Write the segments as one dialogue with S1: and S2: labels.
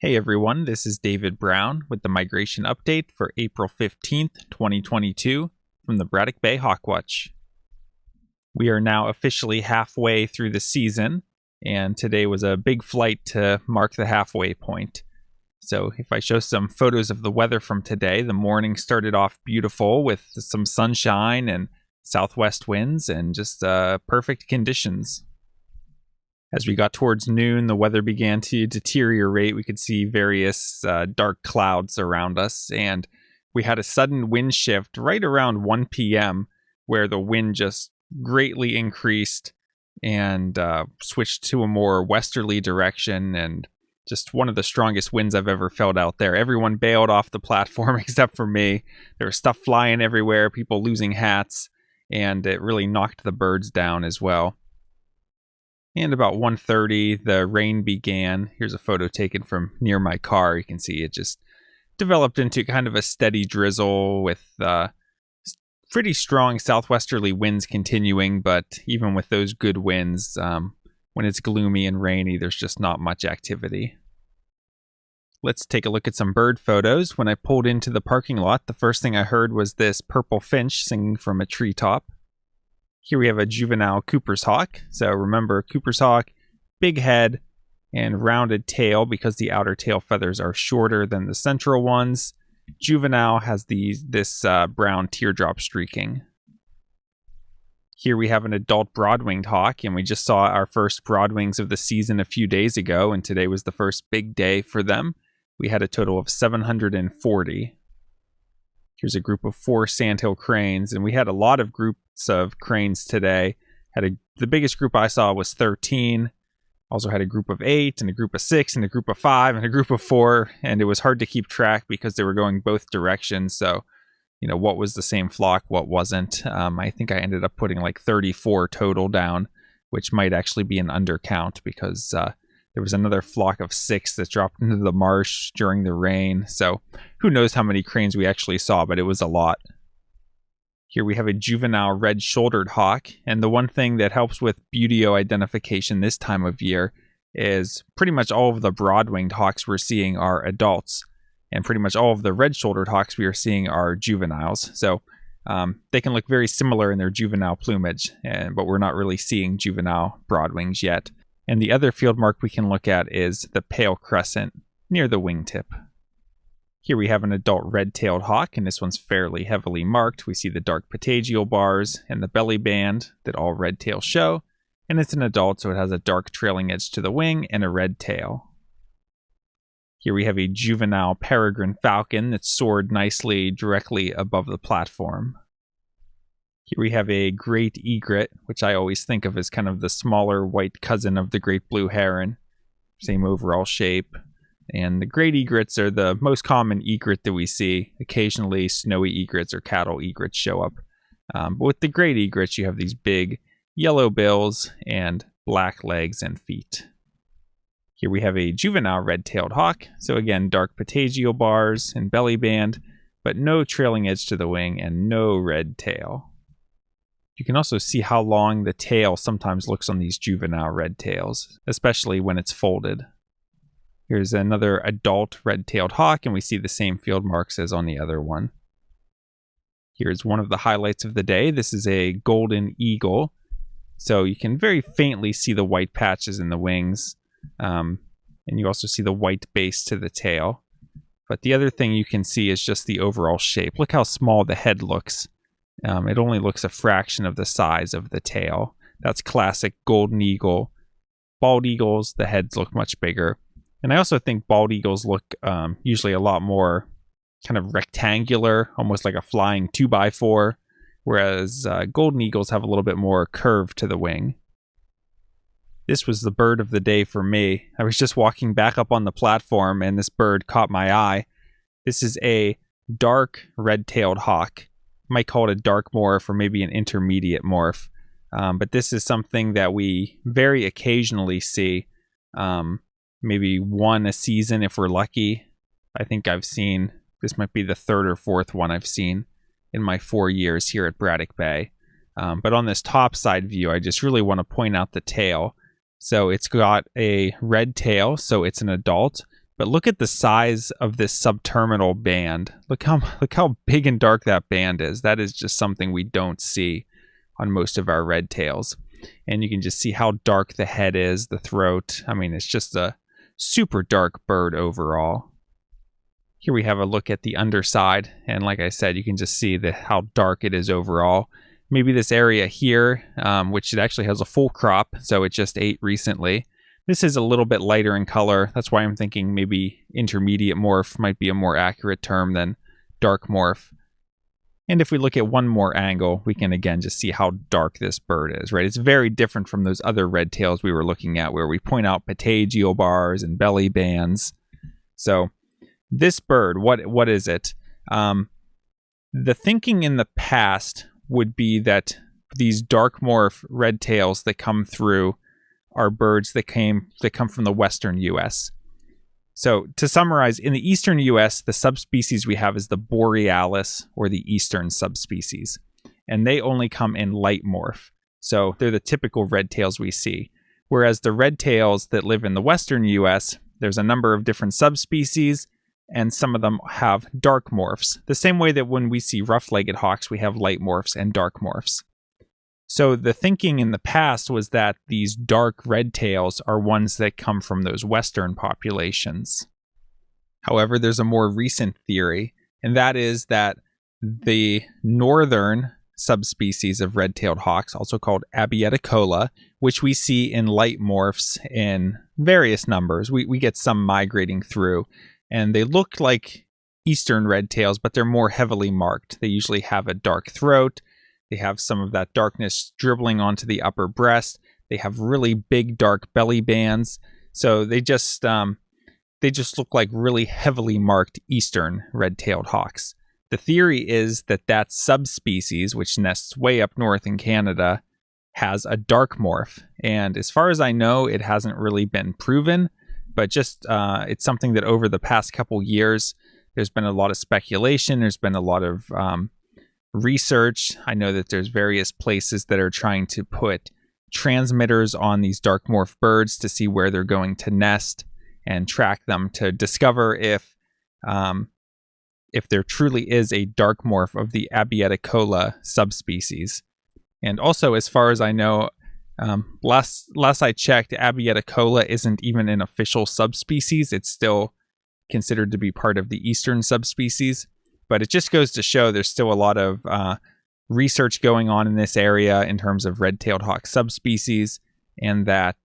S1: Hey everyone, this is David Brown with the migration update for April 15th, 2022 from the Braddock Bay Hawk Watch. We are now officially halfway through the season, and today was a big flight to mark the halfway point. So if I show some photos of the weather from today, the morning started off beautiful with some sunshine and southwest winds and just perfect conditions. As we got towards noon, the weather began to deteriorate. We could see various dark clouds around us, and we had a sudden wind shift right around 1 p.m. where the wind just greatly increased and switched to a more westerly direction, and just one of the strongest winds I've ever felt out there. Everyone bailed off the platform except for me. There was stuff flying everywhere, people losing hats, and it really knocked the birds down as well. And about 1:30, the rain began. Here's a photo taken from near my car. You can see it just developed into kind of a steady drizzle with pretty strong southwesterly winds continuing. But even with those good winds, when it's gloomy and rainy, there's just not much activity. Let's take a look at some bird photos. When I pulled into the parking lot, the first thing I heard was this purple finch singing from a treetop. Here we have a juvenile Cooper's hawk. So remember, Cooper's hawk, big head and rounded tail because the outer tail feathers are shorter than the central ones. Juvenile has this brown teardrop streaking. Here we have an adult broad-winged hawk, and we just saw our first broadwings of the season a few days ago, and today was the first big day for them. We had a total of 740. Here's a group of 4 sandhill cranes, and we had a lot of groups of cranes today. The biggest group I saw was 13. Also had a group of 8 and a group of 6 and a group of 5 and a group of 4, and it was hard to keep track because they were going both directions. So, what was the same flock, what wasn't. I think I ended up putting like 34 total down, which might actually be an undercount because there was another flock of 6 that dropped into the marsh during the rain. So who knows how many cranes we actually saw, but it was a lot. Here we have a juvenile red-shouldered hawk, and the one thing that helps with buteo identification this time of year is pretty much all of the broad-winged hawks we're seeing are adults, and pretty much all of the red-shouldered hawks we are seeing are juveniles. So they can look very similar in their juvenile plumage, but we're not really seeing juvenile broadwings yet. And the other field mark we can look at is the pale crescent near the wingtip. Here we have an adult red-tailed hawk, and this one's fairly heavily marked. We see the dark patagial bars and the belly band that all red tails show, and it's an adult, so it has a dark trailing edge to the wing and a red tail. Here we have a juvenile peregrine falcon that soared nicely directly above the platform. Here we have a great egret, which I always think of as kind of the smaller white cousin of the great blue heron. Same overall shape. And the great egrets are the most common egret that we see. Occasionally snowy egrets or cattle egrets show up. But with the great egrets, you have these big yellow bills and black legs and feet. Here we have a juvenile red-tailed hawk. So again, dark patagial bars and belly band, but no trailing edge to the wing and no red tail. You can also see how long the tail sometimes looks on these juvenile red tails, especially when it's folded. Here's another adult red-tailed hawk, and we see the same field marks as on the other one. Here's one of the highlights of the day. This is a golden eagle. So you can very faintly see the white patches in the wings, and you also see the white base to the tail. But the other thing you can see is just the overall shape. Look how small the head looks. It only looks a fraction of the size of the tail. That's classic golden eagle. Bald eagles, the heads look much bigger. And I also think bald eagles look usually a lot more kind of rectangular, almost like a flying 2x4, whereas golden eagles have a little bit more curve to the wing. This was the bird of the day for me. I was just walking back up on the platform, and this bird caught my eye. This is a dark red-tailed hawk. Might call it a dark morph or maybe an intermediate morph. But this is something that we very occasionally see. Maybe one a season if we're lucky. I think I've seen, this might be the 3rd or 4th one I've seen in my 4 years here at Braddock Bay. But on this top side view, I just really want to point out the tail. So it's got a red tail, so it's an adult, But look at the size of this subterminal band. Look how big and dark that band is. That is just something we don't see on most of our red tails. And you can just see how dark the head is, the throat. I mean, it's just a super dark bird overall. Here we have a look at the underside, and like I said, you can just see how dark it is overall. Maybe this area here, which it actually has a full crop, so it just ate recently. This is a little bit lighter in color. That's why I'm thinking maybe intermediate morph might be a more accurate term than dark morph. And if we look at one more angle, we can again just see how dark this bird is, right? It's very different from those other red tails we were looking at where we point out patagial bars and belly bands. So this bird, what is it? The thinking in the past would be that these dark morph red tails that come through are birds that come from the western U.S. So to summarize, in the eastern U.S., the subspecies we have is the borealis, or the eastern subspecies. And they only come in light morph. So they're the typical red tails we see. Whereas the red tails that live in the western U.S., there's a number of different subspecies, and some of them have dark morphs. The same way that when we see rough-legged hawks, we have light morphs and dark morphs. So the thinking in the past was that these dark red tails are ones that come from those western populations. However, there's a more recent theory, and that is that the northern subspecies of red-tailed hawks, also called Abieticola, which we see in light morphs in various numbers. We get some migrating through, and they look like eastern red tails, but they're more heavily marked. They usually have a dark throat. They have some of that darkness dribbling onto the upper breast. They have really big dark belly bands. So they just look like really heavily marked eastern red-tailed hawks. The theory is that subspecies, which nests way up north in Canada, has a dark morph. And as far as I know, it hasn't really been proven, but just it's something that over the past couple years, there's been a lot of speculation. There's been a lot of research. I know that there's various places that are trying to put transmitters on these dark morph birds to see where they're going to nest and track them to discover if there truly is a dark morph of the Abieticola subspecies. And also, as far as I know, last I checked, Abieticola isn't even an official subspecies. It's still considered to be part of the eastern subspecies. But it just goes to show there's still a lot of research going on in this area in terms of red-tailed hawk subspecies, and that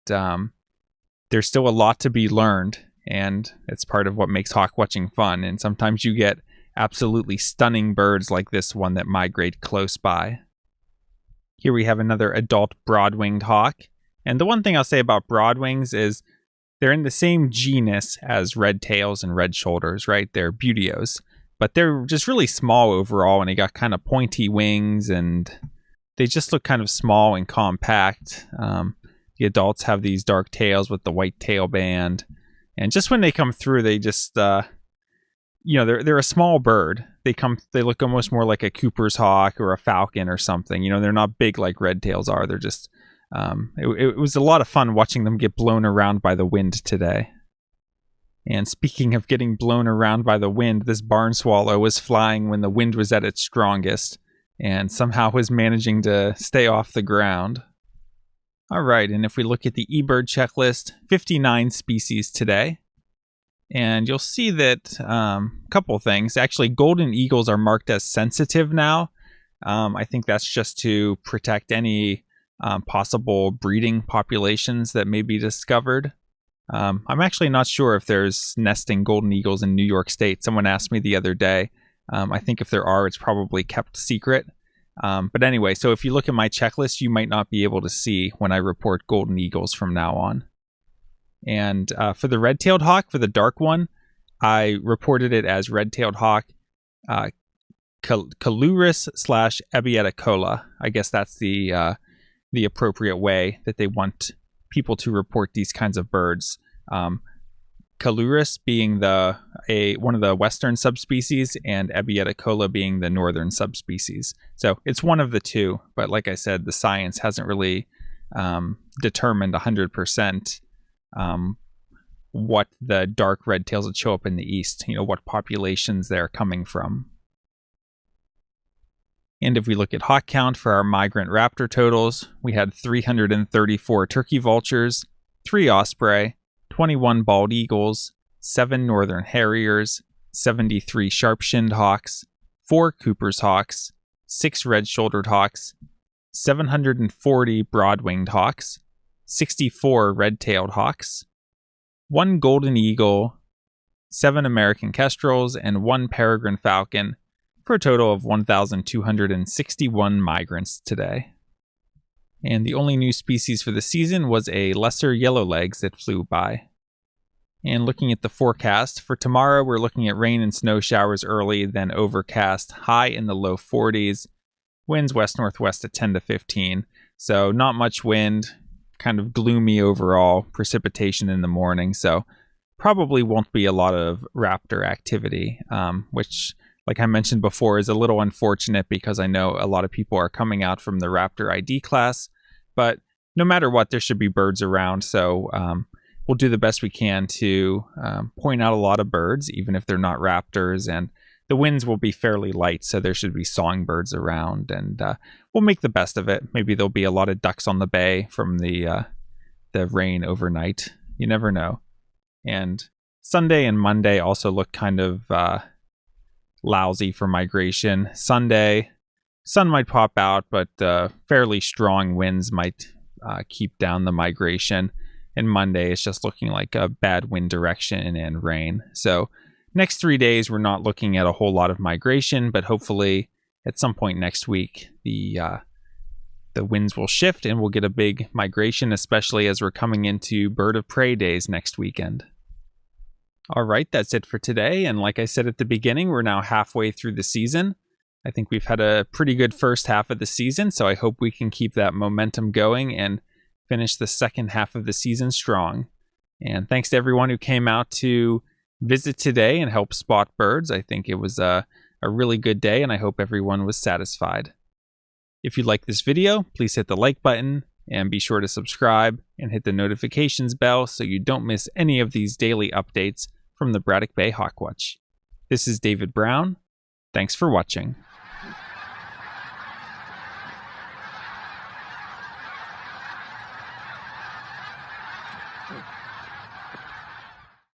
S1: there's still a lot to be learned, and it's part of what makes hawk watching fun. And sometimes you get absolutely stunning birds like this one that migrate close by. Here we have another adult broad-winged hawk. And the one thing I'll say about broadwings is they're in the same genus as red tails and red shoulders, right? They're buteos. But they're just really small overall, and they got kind of pointy wings, and they just look kind of small and compact. The adults have these dark tails with the white tail band, and just when they come through, they just, they're a small bird. They look almost more like a Cooper's hawk or a falcon or something. They're not big like red tails are. They're just, it was a lot of fun watching them get blown around by the wind today. And speaking of getting blown around by the wind, this barn swallow was flying when the wind was at its strongest and somehow was managing to stay off the ground. All right, and if we look at the eBird checklist, 59 species today. And you'll see that a couple things. Actually, golden eagles are marked as sensitive now. I think that's just to protect any possible breeding populations that may be discovered. I'm actually not sure if there's nesting golden eagles in New York State. Someone asked me the other day. I think if there are, it's probably kept secret. But anyway, so if you look at my checklist, you might not be able to see when I report golden eagles from now on. And for the red-tailed hawk, for the dark one, I reported it as red-tailed hawk Calurus/Abieticola. I guess that's the appropriate way that they want people to report these kinds of birds. Calurus being one of the western subspecies, and Abieticola being the northern subspecies. So it's one of the two, but like I said, the science hasn't really determined 100% what the dark red tails that show up in the east, what populations they're coming from. And if we look at hawk count for our migrant raptor totals, we had 334 turkey vultures, 3 osprey, 21 bald eagles, 7 northern harriers, 73 sharp-shinned hawks, 4 Cooper's hawks, 6 red-shouldered hawks, 740 broad-winged hawks, 64 red-tailed hawks, 1 golden eagle, 7 American kestrels, and 1 peregrine falcon, for a total of 1,261 migrants today. And the only new species for the season was a lesser yellowlegs that flew by. And looking at the forecast, for tomorrow we're looking at rain and snow showers early, then overcast, high in the low 40s, winds west-northwest at 10 to 15. So not much wind, kind of gloomy overall, precipitation in the morning, so probably won't be a lot of raptor activity, which, like I mentioned before, is a little unfortunate because I know a lot of people are coming out from the Raptor ID class, but no matter what, there should be birds around, so we'll do the best we can to point out a lot of birds, even if they're not raptors, and the winds will be fairly light, so there should be songbirds around, and we'll make the best of it. Maybe there'll be a lot of ducks on the bay from the rain overnight. You never know. And Sunday and Monday also look kind of lousy for migration. Sunday, sun might pop out, but fairly strong winds might keep down the migration. And Monday is just looking like a bad wind direction and rain. So next 3 days, we're not looking at a whole lot of migration, but hopefully at some point next week, the winds will shift and we'll get a big migration, especially as we're coming into bird of prey days next weekend. All right, that's it for today. And like I said at the beginning, we're now halfway through the season. I think we've had a pretty good first half of the season, so I hope we can keep that momentum going and finish the second half of the season strong. And thanks to everyone who came out to visit today and help spot birds. I think it was a really good day, and I hope everyone was satisfied. If you like this video, please hit the like button and be sure to subscribe and hit the notifications bell so you don't miss any of these daily updates from the Braddock Bay Hawk Watch. This is David Brown. Thanks for watching.